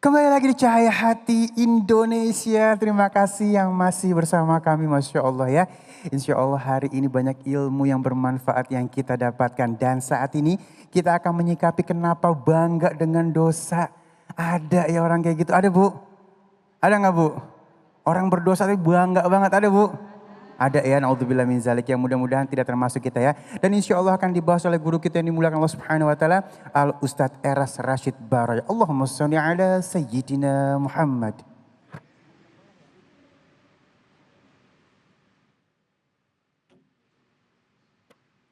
Kembali lagi di Cahaya Hati Indonesia. Terima kasih yang masih bersama kami, Masya Allah ya. Insya Allah hari ini banyak ilmu yang bermanfaat yang kita dapatkan. Dan saat ini kita akan menyikapi kenapa bangga dengan dosa. Ada ya orang kayak gitu, ada Bu? Ada nggak Bu? Orang berdosa tapi bangga banget, ada Bu? Ada ya, naudzubillah min zalik, yang mudah-mudahan tidak termasuk kita ya. Dan insya Allah akan dibahas oleh guru kita yang dimuliakan Allah Subhanahu wa taala, Al Ustadz Eras Rashid Baraya. Allahumma sholli ala sayyidina Muhammad.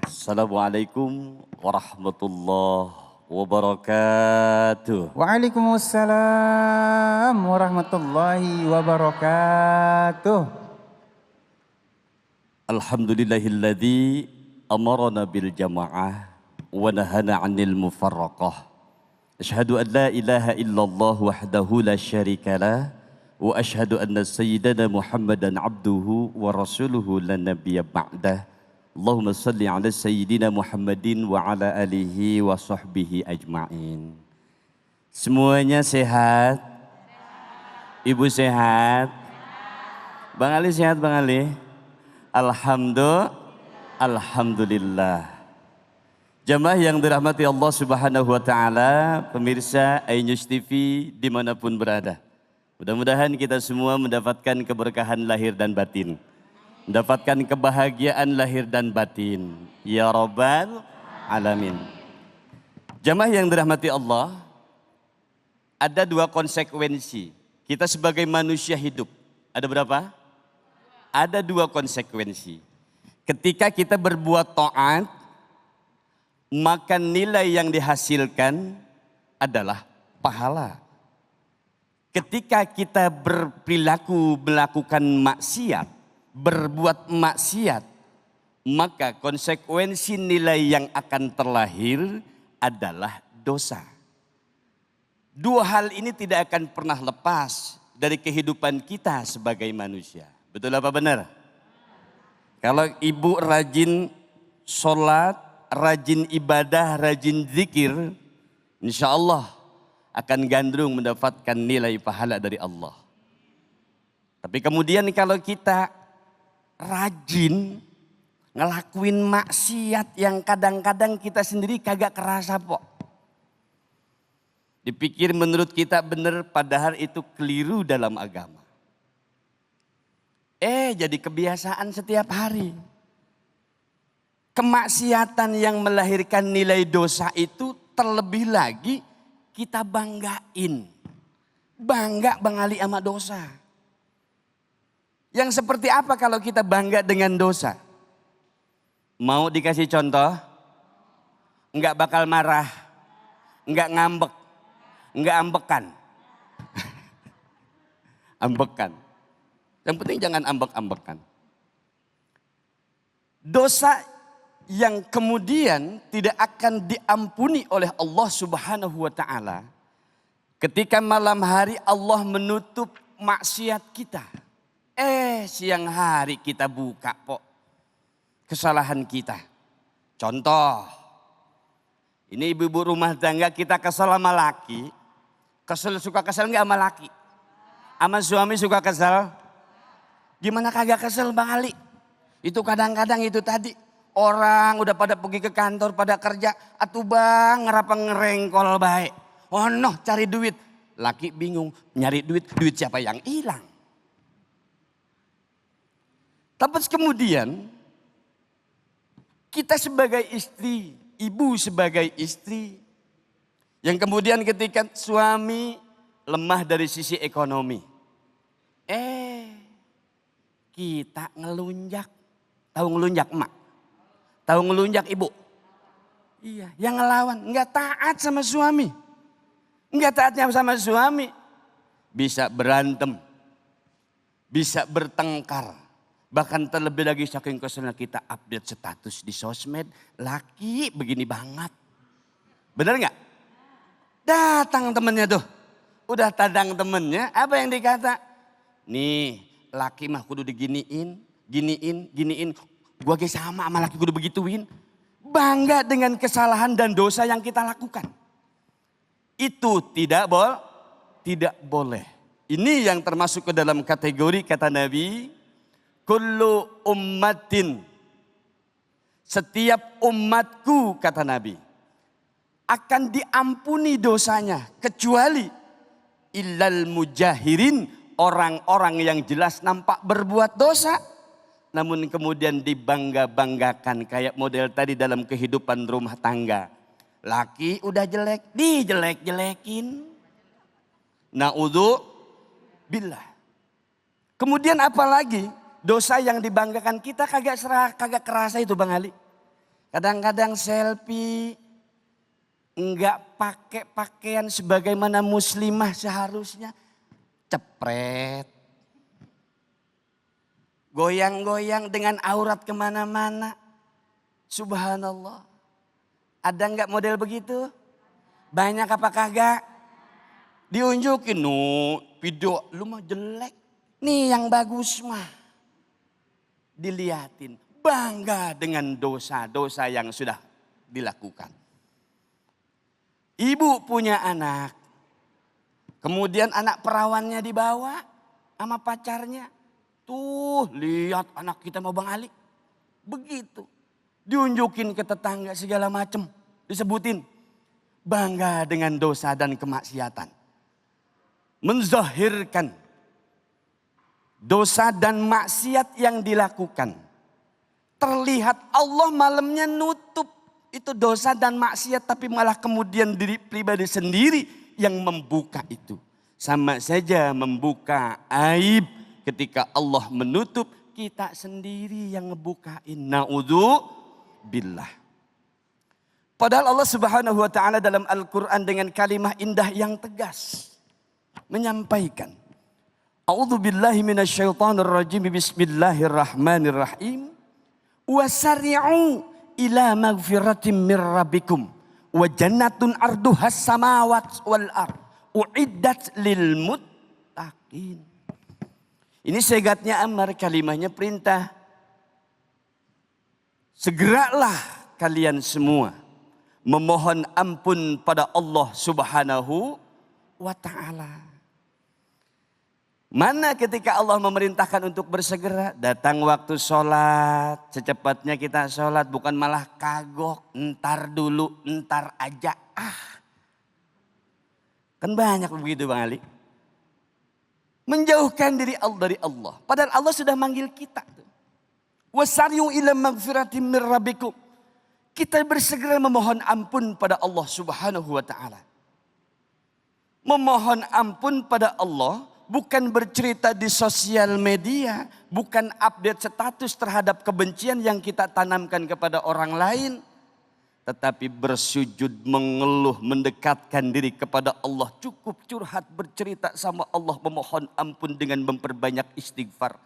Assalamualaikum warahmatullahi wabarakatuh. Waalaikumsalam warahmatullahi wabarakatuh. Alhamdulillahilladzi amarana bil jamaah wa nahana 'anil mufarraqah. Asyhadu an la ilaha illallah wahdahu la syarikalah wa asyhadu anna sayyidana Muhammadan abduhu wa rasuluhu la nabiyya ba'dah. Allahumma salli ala sayyidina Muhammadin wa ala alihi wa sahbihi ajma'in. Semuanya sehat? Ibu sehat? Bang Ali sehat Bang Ali? Alhamdulillah. Jamaah yang dirahmati Allah Subhanahu wa taala, pemirsa iNews TV dimanapun berada. Mudah-mudahan kita semua mendapatkan keberkahan lahir dan batin. Mendapatkan kebahagiaan lahir dan batin. Ya Rabbal Alamin. Jamaah yang dirahmati Allah, ada dua konsekuensi kita sebagai manusia hidup. Ada berapa? Ada dua konsekuensi. Ketika kita berbuat taat, maka nilai yang dihasilkan adalah pahala. Ketika kita berperilaku melakukan maksiat, berbuat maksiat, maka konsekuensi nilai yang akan terlahir adalah dosa. Dua hal ini tidak akan pernah lepas dari kehidupan kita sebagai manusia. Betul apa benar? Kalau ibu rajin sholat, rajin ibadah, rajin zikir, insya Allah akan gandrung mendapatkan nilai pahala dari Allah. Tapi kemudian kalau kita rajin ngelakuin maksiat yang kadang-kadang kita sendiri kagak kerasa kok. Dipikir menurut kita benar, padahal itu keliru dalam agama. Jadi kebiasaan setiap hari. Kemaksiatan yang melahirkan nilai dosa itu terlebih lagi kita banggain. Bangga Bang Ali sama dosa. Yang seperti apa kalau kita bangga dengan dosa? Mau dikasih contoh? Enggak bakal marah. Enggak ngambek. Enggak ambekan. Ambekan. Yang penting jangan ambek-ambekan. Dosa yang kemudian tidak akan diampuni oleh Allah Subhanahu wa taala ketika malam hari Allah menutup maksiat kita. Siang hari kita buka kok kesalahan kita. Contoh, ini ibu-ibu rumah tangga kita kesel sama laki. Suka kesel enggak sama laki? Sama suami suka kesel? Gimana kagak kesel Bang Ali? Itu kadang-kadang itu tadi. Orang udah pada pergi ke kantor, pada kerja. Atuh Bang ngerapa ngerengkol baik. Oh noh cari duit. Laki bingung nyari duit. Duit siapa yang hilang? Tapi kemudian kita sebagai istri, ibu sebagai istri. Yang kemudian ketika suami lemah dari sisi ekonomi. Kita ngelunjak. Tahu ngelunjak emak? Tahu ngelunjak ibu? Iya, yang ngelawan. Enggak taat sama suami. Enggak taatnya sama suami. Bisa berantem. Bisa bertengkar. Bahkan terlebih lagi saking keselnya kita update status di sosmed. Laki begini banget. Bener nggak? Datang temennya tuh. Udah tadang temennya. Apa yang dikata? Nih. Laki mah kudu diginiin, giniin. Gua ge sama laki kudu begituin. Bangga dengan kesalahan dan dosa yang kita lakukan. Itu tidak tidak boleh. Ini yang termasuk ke dalam kategori kata Nabi, kullu ummatin, setiap umatku kata Nabi, akan diampuni dosanya kecuali illal mujahirin, orang-orang yang jelas nampak berbuat dosa namun kemudian dibangga-banggakan kayak model tadi dalam kehidupan rumah tangga. Laki udah jelek, dijelek-jelekin. Na'udzubillah. Kemudian apalagi dosa yang dibanggakan kita kagak kerasa itu Bang Ali. Kadang-kadang selfie, enggak pakai pakaian sebagaimana muslimah seharusnya, cepret. Goyang-goyang dengan aurat kemana-mana. Subhanallah. Ada enggak model begitu? Banyak apa kagak? Diunjukin, video lu mah jelek. Nih yang bagus mah. Dilihatin. Bangga dengan dosa-dosa yang sudah dilakukan. Ibu punya anak. Kemudian anak perawannya dibawa sama pacarnya. Tuh lihat anak kita mau Bang Ali. Begitu. Diunjukin ke tetangga segala macam. Disebutin. Bangga dengan dosa dan kemaksiatan. Menzahirkan dosa dan maksiat yang dilakukan. Terlihat Allah malamnya nutup itu dosa dan maksiat. Tapi malah kemudian diri pribadi sendiri yang membuka itu. Sama saja membuka aib ketika Allah menutup. Kita sendiri yang ngebukain. Na'udzubillah. Padahal Allah Subhanahu wa taala dalam Al-Qur'an dengan kalimah indah yang tegas menyampaikan, A'udzubillahi minasyaitonir rajim. Bismillahirrahmanirrahim. Wasari'u ila magfiratin mir rabbikum wa jannatun arduhas samawati wal ard uiddat lil muttaqin. Ini segatnya amar, kalimahnya perintah. Segeralah kalian semua memohon ampun pada Allah Subhanahu wa ta'ala. Mana ketika Allah memerintahkan untuk bersegera? Datang waktu sholat, secepatnya kita sholat. Bukan malah kagok, entar dulu, entar aja. Kan banyak begitu Bang Ali. Menjauhkan diri dari Allah. Padahal Allah sudah manggil kita. Wasari'u ila magfiratin mir rabbikum. Kita bersegera memohon ampun pada Allah Subhanahu wa taala. Memohon ampun pada Allah bukan bercerita di sosial media, bukan update status terhadap kebencian yang kita tanamkan kepada orang lain. Tetapi bersujud, mengeluh, mendekatkan diri kepada Allah. Cukup curhat, bercerita sama Allah, memohon ampun dengan memperbanyak istighfar.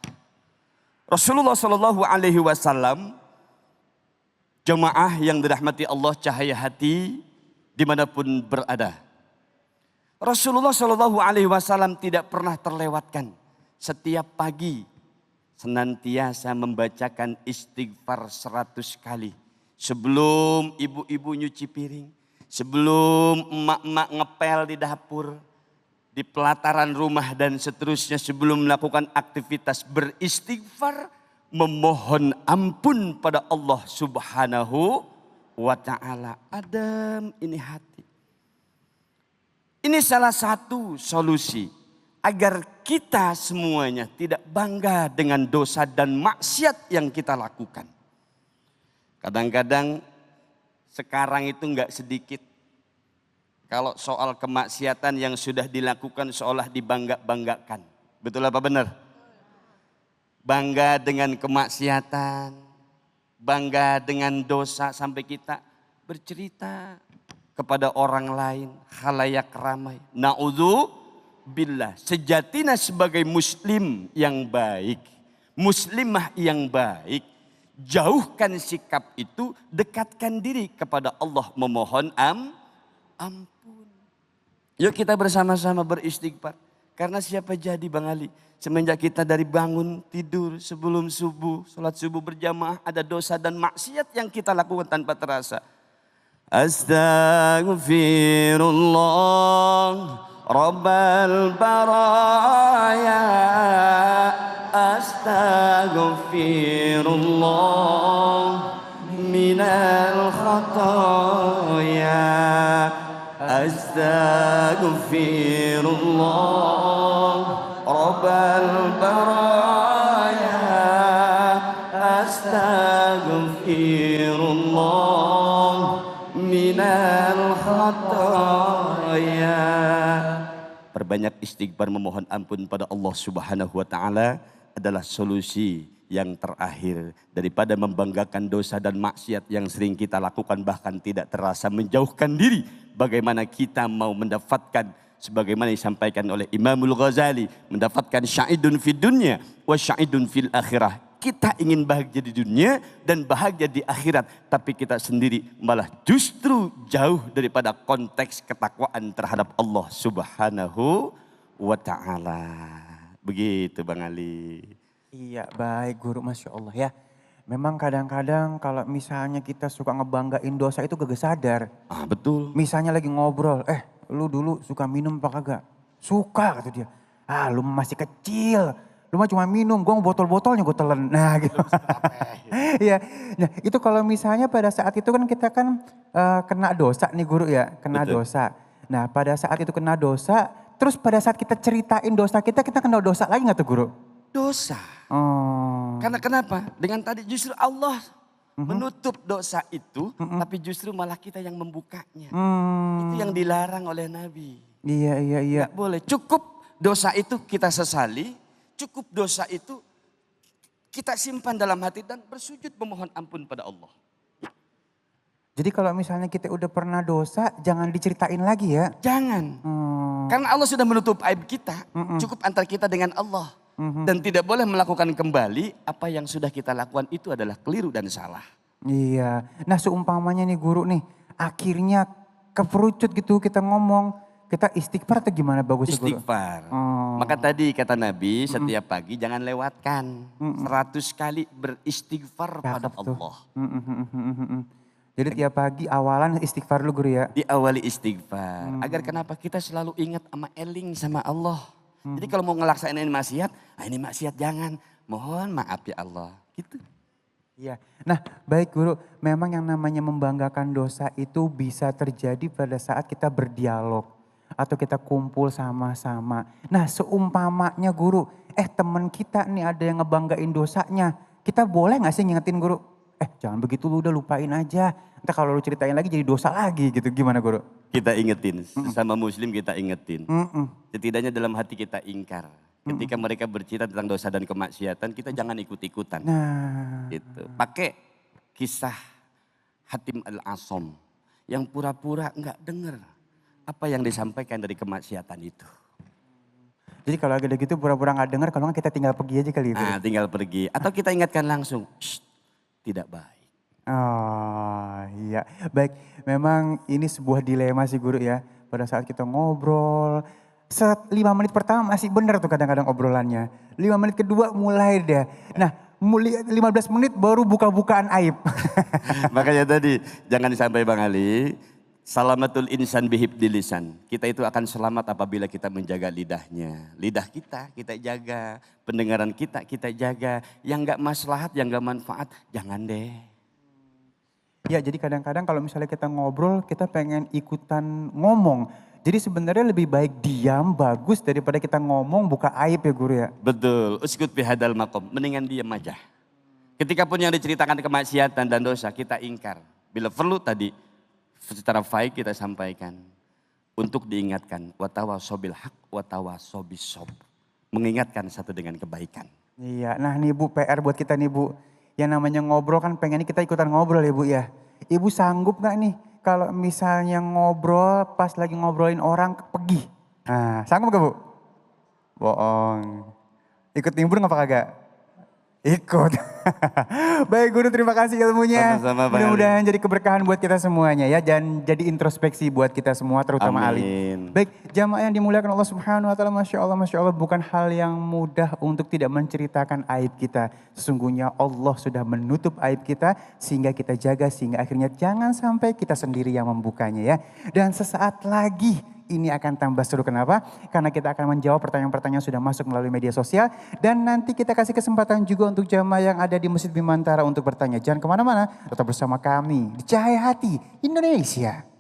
Rasulullah Shallallahu Alaihi Wasallam, jemaah yang dirahmati Allah, cahaya hati dimanapun berada. Rasulullah Shallallahu Alaihi Wasallam tidak pernah terlewatkan setiap pagi senantiasa membacakan istighfar 100 kali. Sebelum ibu-ibu nyuci piring, sebelum emak-emak ngepel di dapur, di pelataran rumah dan seterusnya, sebelum melakukan aktivitas beristighfar, memohon ampun pada Allah Subhanahu wa taala. Adem ini hati. Ini salah satu solusi agar kita semuanya tidak bangga dengan dosa dan maksiat yang kita lakukan. Kadang-kadang sekarang itu enggak sedikit. Kalau soal kemaksiatan yang sudah dilakukan seolah dibangga-banggakan. Betul apa benar? Bangga dengan kemaksiatan. Bangga dengan dosa sampai kita bercerita kepada orang lain. Khalayak ramai. Na'udzubillah. Sejatinya sebagai muslim yang baik. Muslimah yang baik. Jauhkan sikap itu, dekatkan diri kepada Allah, memohon ampun. Yuk kita bersama-sama beristighfar. Karena siapa jadi Bang Ali, semenjak kita dari bangun tidur sebelum subuh, sholat subuh berjamaah, ada dosa dan maksiat yang kita lakukan tanpa terasa. Astaghfirullah Rabbal baraya astaghfirullah minal khataya astaghfirullah Rabbal baraya astaghfirullah minal khataya. Perbanyak istighfar memohon ampun pada Allah Subhanahu wa taala adalah solusi yang terakhir daripada membanggakan dosa dan maksiat yang sering kita lakukan bahkan tidak terasa menjauhkan diri. Bagaimana kita mau mendapatkan sebagaimana disampaikan oleh Imamul Ghazali, mendapatkan sya'idun fid dunya wa sya'idun fil akhirah. Kita ingin bahagia di dunia dan bahagia di akhirat, tapi kita sendiri malah justru jauh daripada konteks ketakwaan terhadap Allah Subhanahu wa taala. Begitu Bang Ali. Iya, baik guru, Masya Allah ya. Memang kadang-kadang kalau misalnya kita suka ngebanggain dosa itu gak sadar. Ah, betul. Misalnya lagi ngobrol, lu dulu suka minum apa kagak? Suka kata dia. Ah, lu masih kecil. Lu mah cuma minum, gue botol-botolnya gue telen. Nah gitu. Iya. Nah itu kalau misalnya pada saat itu kan kita kan kena dosa nih guru ya. Kena Betul. dosa. Nah pada saat itu kena dosa, terus pada saat kita ceritain dosa kita kena dosa lagi gak tuh guru? Dosa. Oh. Karena kenapa? Dengan tadi justru Allah menutup dosa itu, tapi justru malah kita yang membukanya. Itu yang dilarang oleh Nabi. Iya. Gak boleh. Cukup dosa itu kita sesali, cukup dosa itu kita simpan dalam hati dan bersujud memohon ampun pada Allah. Jadi kalau misalnya kita udah pernah dosa, jangan diceritain lagi ya. Jangan. Karena Allah sudah menutup aib kita. Cukup antara kita dengan Allah. Dan tidak boleh melakukan kembali apa yang sudah kita lakukan itu adalah keliru dan salah. Iya. Nah seumpamanya nih guru nih, akhirnya keperucut gitu kita ngomong. Kita istighfar atau gimana bagusnya guru? Istighfar. Maka tadi kata Nabi setiap pagi jangan lewatkan 100 kali beristighfar pada Allah. Jadi tiap pagi awalan istighfar dulu guru ya? Diawali istighfar. Agar kenapa kita selalu ingat sama eling sama Allah. Jadi kalau mau ngelaksanain maksiat, ini maksiat jangan. Mohon maaf ya Allah. Gitu. Iya. Nah baik guru, memang yang namanya membanggakan dosa itu bisa terjadi pada saat kita berdialog. Atau kita kumpul sama-sama. Nah seumpamanya guru, teman kita nih ada yang ngebanggain dosanya. Kita boleh gak sih ngingetin guru? Jangan begitu lu udah lupain aja. Entah kalau lu ceritain lagi jadi dosa lagi gitu. Gimana guru? Kita ingetin, sesama muslim kita ingetin. Setidaknya dalam hati kita ingkar. Ketika mereka bercerita tentang dosa dan kemaksiatan, kita jangan ikut-ikutan. Nah. Gitu. Pakai kisah Hatim al-Asom yang pura-pura enggak dengar apa yang disampaikan dari kemaksiatan itu. Jadi kalau ada gitu pura-pura gak dengar, kalau nggak kita tinggal pergi aja kali itu. Nah, tinggal pergi. Atau kita ingatkan langsung, tidak baik. Oh iya, baik. Memang ini sebuah dilema sih guru ya. Pada saat kita ngobrol, 5 menit pertama masih benar tuh kadang-kadang obrolannya. 5 menit kedua mulai deh. Nah 15 menit baru buka-bukaan aib. Makanya tadi, jangan sampai Bang Ali, salamatul insan bihibdi lisan. Kita itu akan selamat apabila kita menjaga lidahnya. Lidah kita jaga. Pendengaran kita jaga. Yang gak maslahat, yang gak manfaat, jangan deh. Ya jadi kadang-kadang kalau misalnya kita ngobrol, kita pengen ikutan ngomong. Jadi sebenarnya lebih baik diam bagus daripada kita ngomong buka aib ya guru ya. Betul, uskut bihadal makom, mendingan diam aja. Ketika pun yang diceritakan kemaksiatan dan dosa, kita ingkar. Bila perlu tadi, secara baik kita sampaikan untuk diingatkan watawasobil haq watawasobis sob, mengingatkan satu dengan kebaikan. Iya, nah nih Bu PR buat kita nih Bu, yang namanya ngobrol kan pengennya kita ikutan ngobrol ya Bu ya. Ibu sanggup gak nih kalau misalnya ngobrol pas lagi ngobrolin orang pergi? Nah sanggup gak Bu? Bohong. Ikut nimbrung apa kagak? Ikut. Baik guru, terima kasih ilmunya. Sama-sama, Bang Mudah-mudahan jadi keberkahan buat kita semuanya ya. Dan jadi introspeksi buat kita semua terutama Ali. Amin. Baik jamaah yang dimuliakan Allah Subhanahu wa taala, Masya Allah bukan hal yang mudah untuk tidak menceritakan aib kita. Sesungguhnya Allah sudah menutup aib kita sehingga kita jaga, sehingga akhirnya jangan sampai kita sendiri yang membukanya ya. Dan sesaat lagi ini akan tambah seru. Kenapa? Karena kita akan menjawab pertanyaan-pertanyaan yang sudah masuk melalui media sosial. Dan nanti kita kasih kesempatan juga untuk jamaah yang ada di Masjid Bimantara untuk bertanya. Jangan kemana-mana, tetap bersama kami di Cahaya Hati Indonesia.